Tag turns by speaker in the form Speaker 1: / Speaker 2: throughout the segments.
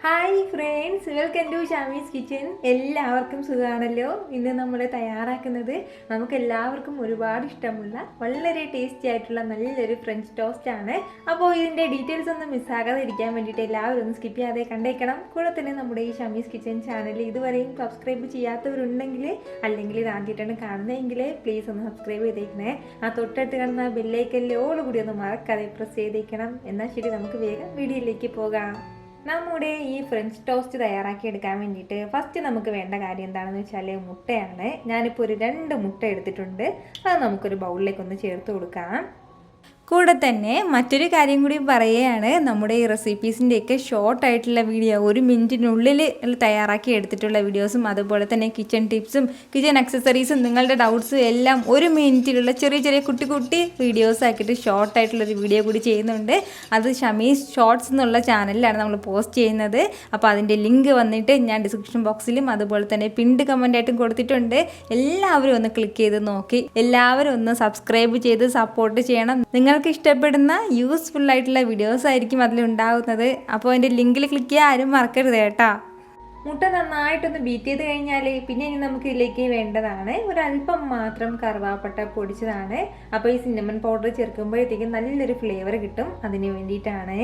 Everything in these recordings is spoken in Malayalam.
Speaker 1: Hi friends, welcome to Shami's kitchen. എല്ലാവർക്കും സുഖമാണല്ലോ. ഇന്ന് നമ്മൾ തയ്യാറാക്കുന്നത് നമുക്ക് എല്ലാവർക്കും ഒരുപാട് ഇഷ്ടമുള്ള വളരെ ടേസ്റ്റി ആയിട്ടുള്ള നല്ലൊരു ഫ്രഞ്ച് ടോസ്റ്റ് ആണ്. അപ്പോൾ ഇതിൻ്റെ ഡീറ്റെയിൽസ് ഒന്നും മിസ്സാകാതെ ഇരിക്കാൻ വേണ്ടിയിട്ട് എല്ലാവരും ഒന്ന് സ്കിപ്പ് ചെയ്യാതെ കണ്ടേക്കണം. കൂടെ തന്നെ നമ്മുടെ ഈ ഷാമീസ് കിച്ചൻ ചാനൽ ഇതുവരെയും സബ്സ്ക്രൈബ് ചെയ്യാത്തവരുണ്ടെങ്കിൽ, അല്ലെങ്കിൽ ഇത് ആദ്യമായിട്ടാണ് കാണുന്നതെങ്കിൽ പ്ലീസ് ഒന്ന് സബ്സ്ക്രൈബ് ചെയ്തേക്കണേ. ആ തൊട്ടടുത്ത് കാണുന്ന ബെല്ലൈക്കനിലോടുകൂടി ഒന്ന് മറക്കാതെ പ്രസ് ചെയ്തേക്കണം. എന്നാൽ ശരി, നമുക്ക് വേഗം വീഡിയോയിലേക്ക് പോകാം. നമ്മുടെ ഈ ഫ്രഞ്ച് ടോസ്റ്റ് തയ്യാറാക്കി എടുക്കാൻ വേണ്ടിയിട്ട് ഫസ്റ്റ് നമുക്ക് വേണ്ട കാര്യം എന്താണെന്ന് വെച്ചാൽ മുട്ടയാണ്. ഞാനിപ്പോൾ ഒരു 2 മുട്ട എടുത്തിട്ടുണ്ട്. അത് നമുക്കൊരു ബൗളിലേക്ക് ഒന്ന് ചേർത്ത് കൊടുക്കാം. കൂടെ തന്നെ മറ്റൊരു കാര്യം കൂടി പറയുകയാണ്, നമ്മുടെ ഈ റെസിപ്പീസിൻ്റെയൊക്കെ ഷോർട്ടായിട്ടുള്ള വീഡിയോ 1 മിനിറ്റിനുള്ളിൽ തയ്യാറാക്കി എടുത്തിട്ടുള്ള വീഡിയോസും അതുപോലെ തന്നെ കിച്ചൺ ടിപ്സും കിച്ചൺ അക്സസറീസും നിങ്ങളുടെ ഡൗട്ട്സും എല്ലാം 1 മിനിറ്റിലുള്ള ചെറിയ ചെറിയ കുട്ടി വീഡിയോസ് ആക്കിയിട്ട് ഷോർട്ടായിട്ടുള്ളൊരു വീഡിയോ കൂടി ചെയ്യുന്നുണ്ട്. അത് ഷമീസ് ഷോർട്സ് എന്നുള്ള ചാനലിലാണ് നമ്മൾ പോസ്റ്റ് ചെയ്യുന്നത്. അപ്പോൾ അതിൻ്റെ ലിങ്ക് വന്നിട്ട് ഞാൻ ഡിസ്ക്രിപ്ഷൻ ബോക്സിലും അതുപോലെ തന്നെ പിൻഡ് കമൻ്റായിട്ടും കൊടുത്തിട്ടുണ്ട്. എല്ലാവരും ഒന്ന് ക്ലിക്ക് ചെയ്ത് നോക്കി എല്ലാവരും ഒന്ന് സബ്സ്ക്രൈബ് ചെയ്ത് സപ്പോർട്ട് ചെയ്യണം. നിങ്ങൾക്ക് ഇഷ്ടപ്പെടുന്ന യൂസ്ഫുൾ ആയിട്ടുള്ള വീഡിയോസ് ആയിരിക്കും അതിലുണ്ടാകുന്നത്. അപ്പോൾ അതിൻ്റെ ലിങ്കിൽ ക്ലിക്ക് ചെയ്യാൻ ആരും മറക്കരുത് കേട്ടോ. മുട്ട നന്നായിട്ടൊന്ന് ബീറ്റ് ചെയ്ത് കഴിഞ്ഞാൽ പിന്നെ ഇനി നമുക്ക് ഇതിലേക്ക് വേണ്ടതാണ് ഒരല്പം മാത്രം കറുവാപ്പട്ട പൊടിച്ചതാണ്. അപ്പോൾ ഈ സിന്നമൺ പൗഡർ ചേർക്കുമ്പോഴത്തേക്കും നല്ലൊരു ഫ്ലേവർ കിട്ടും, അതിന് വേണ്ടിയിട്ടാണ്.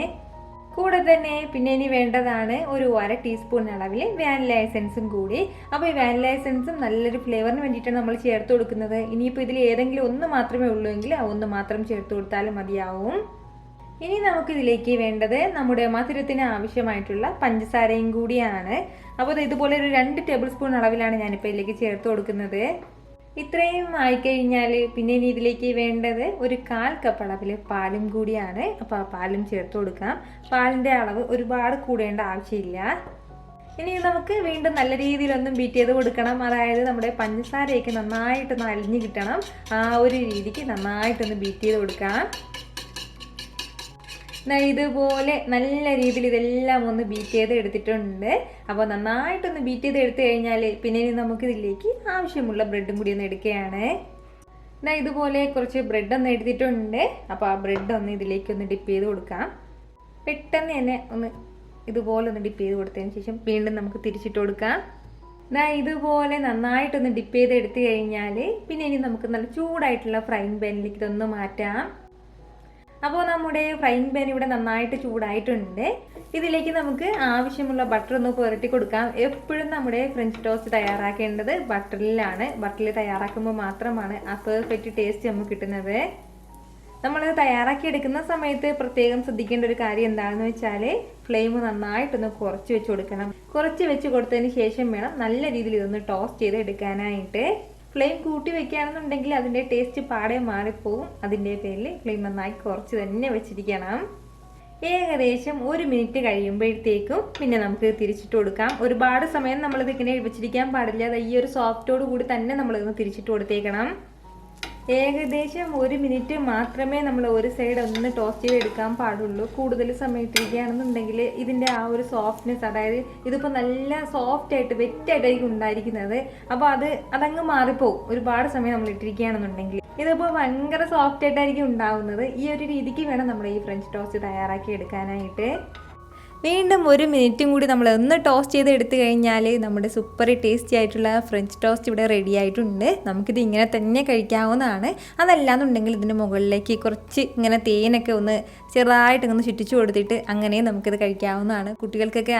Speaker 1: കൂടെ തന്നെ പിന്നെ ഇനി വേണ്ടതാണ് ഒരു 1/2 ടീസ്പൂൺ അളവിൽ വാനില എസൻസും കൂടി. അപ്പോൾ ഈ വാനില എസൻസും നല്ലൊരു ഫ്ലേവറിന് വേണ്ടിയിട്ടാണ് നമ്മൾ ചേർത്ത് കൊടുക്കുന്നത്. ഇനിയിപ്പോൾ ഇതിൽ ഏതെങ്കിലും ഒന്ന് മാത്രമേ ഉള്ളൂ എങ്കിൽ ആ ഒന്ന് മാത്രം ചേർത്ത് കൊടുത്താലും മതിയാവും. ഇനി നമുക്കിതിലേക്ക് വേണ്ടത് നമ്മുടെ മധുരത്തിന് ആവശ്യമായിട്ടുള്ള പഞ്ചസാരയും കൂടിയാണ്. അപ്പോൾ ഇതുപോലെ ഒരു 2 ടേബിൾ സ്പൂൺ അളവിലാണ് ഞാനിപ്പോൾ ഇതിലേക്ക് ചേർത്ത് കൊടുക്കുന്നത്. ഇത്രയും ആയിക്കഴിഞ്ഞാൽ പിന്നെ ഇനി ഇതിലേക്ക് വേണ്ടത് ഒരു 1/4 കപ്പ് അളവിൽ പാലും കൂടിയാണ്. അപ്പോൾ ആ പാലും ചേർത്ത് കൊടുക്കാം. പാലിൻ്റെ അളവ് ഒരുപാട് കൂടേണ്ട ആവശ്യമില്ല. ഇനി നമുക്ക് വീണ്ടും നല്ല രീതിയിലൊന്നും ബീറ്റ് ചെയ്ത് കൊടുക്കണം. അതായത് നമ്മുടെ പഞ്ചസാരയൊക്കെ നന്നായിട്ടൊന്ന് അലിഞ്ഞ് കിട്ടണം. ആ ഒരു രീതിക്ക് നന്നായിട്ടൊന്ന് ബീറ്റ് ചെയ്ത് കൊടുക്കാം. ഇതുപോലെ നല്ല രീതിയിൽ ഇതെല്ലാം ഒന്ന് ബീറ്റ് ചെയ്ത് എടുത്തിട്ടുണ്ട്. അപ്പോൾ നന്നായിട്ടൊന്ന് ബീറ്റ് ചെയ്ത് എടുത്തു കഴിഞ്ഞാൽ പിന്നെ ഇനി നമുക്കിതിലേക്ക് ആവശ്യമുള്ള ബ്രെഡും കൂടി ഒന്ന് എടുക്കുകയാണ്. ഇതുപോലെ കുറച്ച് ബ്രെഡൊന്ന് എടുത്തിട്ടുണ്ട്. അപ്പോൾ ആ ബ്രെഡ് ഒന്ന് ഇതിലേക്കൊന്ന് ഡിപ്പ് ചെയ്ത് കൊടുക്കാം. പെട്ടെന്ന് തന്നെ ഒന്ന് ഇതുപോലെ ഒന്ന് ഡിപ്പ് ചെയ്ത് കൊടുത്തതിന് ശേഷം വീണ്ടും നമുക്ക് തിരിച്ചിട്ട് കൊടുക്കാം. ഇതുപോലെ നന്നായിട്ടൊന്ന് ഡിപ്പ് ചെയ്ത് എടുത്തു കഴിഞ്ഞാൽ പിന്നെ ഇനി നമുക്ക് നല്ല ചൂടായിട്ടുള്ള ഫ്രൈങ് പാനിലേക്ക് ഇതൊന്ന് മാറ്റാം. അപ്പോൾ നമ്മുടെ ഫ്രൈങ് പാൻ ഇവിടെ നന്നായിട്ട് ചൂടായിട്ടുണ്ട്. ഇതിലേക്ക് നമുക്ക് ആവശ്യമുള്ള ബട്ടർ ഒന്ന് പുരട്ടി കൊടുക്കാം. എപ്പോഴും നമ്മുടെ ഫ്രഞ്ച് ടോസ്റ്റ് തയ്യാറാക്കേണ്ടത് ബട്ടറിലാണ്. ബട്ടറിൽ തയ്യാറാക്കുമ്പോൾ മാത്രമാണ് ആ പെർഫെക്റ്റ് ടേസ്റ്റ് നമുക്ക് കിട്ടുന്നത്. നമ്മളത് തയ്യാറാക്കിയെടുക്കുന്ന സമയത്ത് പ്രത്യേകം ശ്രദ്ധിക്കേണ്ട ഒരു കാര്യം എന്താണെന്ന് വെച്ചാൽ ഫ്ലെയിം നന്നായിട്ടൊന്ന് കുറച്ച് വെച്ച് കൊടുക്കണം. കുറച്ച് വെച്ച് കൊടുത്തതിന് ശേഷം വേണം നല്ല രീതിയിൽ ഇതൊന്ന് ടോസ്റ്റ് ചെയ്ത് എടുക്കാനായിട്ട്. ഫ്ലെയിം കൂട്ടി വെക്കുകയാണെന്നുണ്ടെങ്കിൽ അതിൻ്റെ ടേസ്റ്റ് പാടെ മാറിപ്പോവും. അതിൻ്റെ പേരിൽ ഫ്ലെയിം നന്നായി കുറച്ച് തന്നെ വെച്ചിരിക്കണം. ഏകദേശം 1 മിനിറ്റ് കഴിയുമ്പോഴത്തേക്കും പിന്നെ നമുക്ക് തിരിച്ചിട്ട് കൊടുക്കാം. ഒരുപാട് സമയം നമ്മളിത് ഇങ്ങനെ വെച്ചിരിക്കാൻ പാടില്ല. ഈ ഒരു സോഫ്റ്റോട് കൂടി തന്നെ നമ്മളിതൊന്ന് തിരിച്ചിട്ട് കൊടുത്തേക്കണം. ഏകദേശം 1 മിനിറ്റ് മാത്രമേ നമ്മൾ ഒരു സൈഡ് ഒന്ന് ടോസ്റ്റ് ചെയ്ത് എടുക്കാൻ പാടുള്ളൂ. കൂടുതൽ സമയത്തിരിക്കുകയാണെന്നുണ്ടെങ്കിൽ ഇതിൻ്റെ ആ ഒരു സോഫ്റ്റ്നെസ്, അതായത് ഇതിപ്പോൾ നല്ല സോഫ്റ്റായിട്ട് വെറ്റായിട്ടായിരിക്കും ഉണ്ടായിരിക്കുന്നത്. അപ്പോൾ അതങ്ങ് മാറിപ്പോവും ഒരുപാട് സമയം നമ്മൾ ഇട്ടിരിക്കുകയാണെന്നുണ്ടെങ്കിൽ. ഇതിപ്പോൾ ഭയങ്കര സോഫ്റ്റായിട്ടായിരിക്കും ഉണ്ടാവുന്നത്. ഈ ഒരു രീതിക്ക് വേണം നമ്മൾ ഈ ഫ്രഞ്ച് ടോസ്റ്റ് തയ്യാറാക്കി എടുക്കാനായിട്ട്. വീണ്ടും 1 മിനിറ്റും കൂടി നമ്മൾ ഒന്ന് ടോസ്റ്റ് ചെയ്ത് എടുത്തു കഴിഞ്ഞാൽ നമ്മുടെ സൂപ്പർ ടേസ്റ്റി ആയിട്ടുള്ള ഫ്രഞ്ച് ടോസ്റ്റ് ഇവിടെ റെഡി ആയിട്ടുണ്ട്. നമുക്കിത് ഇങ്ങനെ തന്നെ കഴിക്കാവുന്നതാണ്. അതല്ലാന്നുണ്ടെങ്കിൽ ഇതിന് മുകളിലേക്ക് കുറച്ച് ഇങ്ങനെ തേനൊക്കെ ഒന്ന് ചെറുതായിട്ടൊന്ന് ചുറ്റിച്ചു കൊടുത്തിട്ട് അങ്ങനെയും നമുക്കിത് കഴിക്കാവുന്നതാണ്. കുട്ടികൾക്കൊക്കെ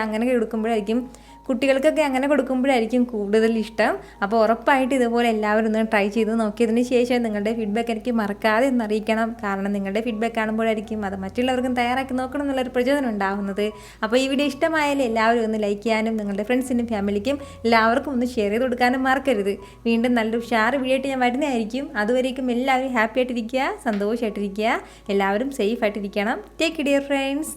Speaker 1: അങ്ങനെ കൊടുക്കുമ്പോഴായിരിക്കും കൂടുതൽ ഇഷ്ടം. അപ്പോൾ ഉറപ്പായിട്ട് ഇതുപോലെ എല്ലാവരും ഒന്ന് ട്രൈ ചെയ്ത് നോക്കിയതിന് ശേഷം നിങ്ങളുടെ ഫീഡ്ബാക്ക് എനിക്ക് മറക്കാതെ ഒന്ന് അറിയിക്കണം. കാരണം നിങ്ങളുടെ ഫീഡ്ബാക്ക് കാണുമ്പോഴായിരിക്കും അത് മറ്റുള്ളവർക്കും തയ്യാറാക്കി നോക്കണം എന്നുള്ളൊരു പ്രചോദനം ഉണ്ടാകുന്നത്. അപ്പോൾ ഈ വീഡിയോ ഇഷ്ടമായാലും എല്ലാവരും ഒന്ന് ലൈക്ക് ചെയ്യാനും നിങ്ങളുടെ ഫ്രണ്ട്സിനും ഫാമിലിക്കും എല്ലാവർക്കും ഒന്ന് ഷെയർ ചെയ്ത് കൊടുക്കാനും മറക്കരുത്. വീണ്ടും നല്ലൊരു ഉഷാറ് വീഡിയോ ആയിട്ട് ഞാൻ വരുന്നതായിരിക്കും. അതുവരേക്കും എല്ലാവരും ഹാപ്പി ആയിട്ടിരിക്കുക, സന്തോഷമായിട്ടിരിക്കുക, എല്ലാവരും സേഫ് ആയിട്ടിരിക്കണം. Take care friends.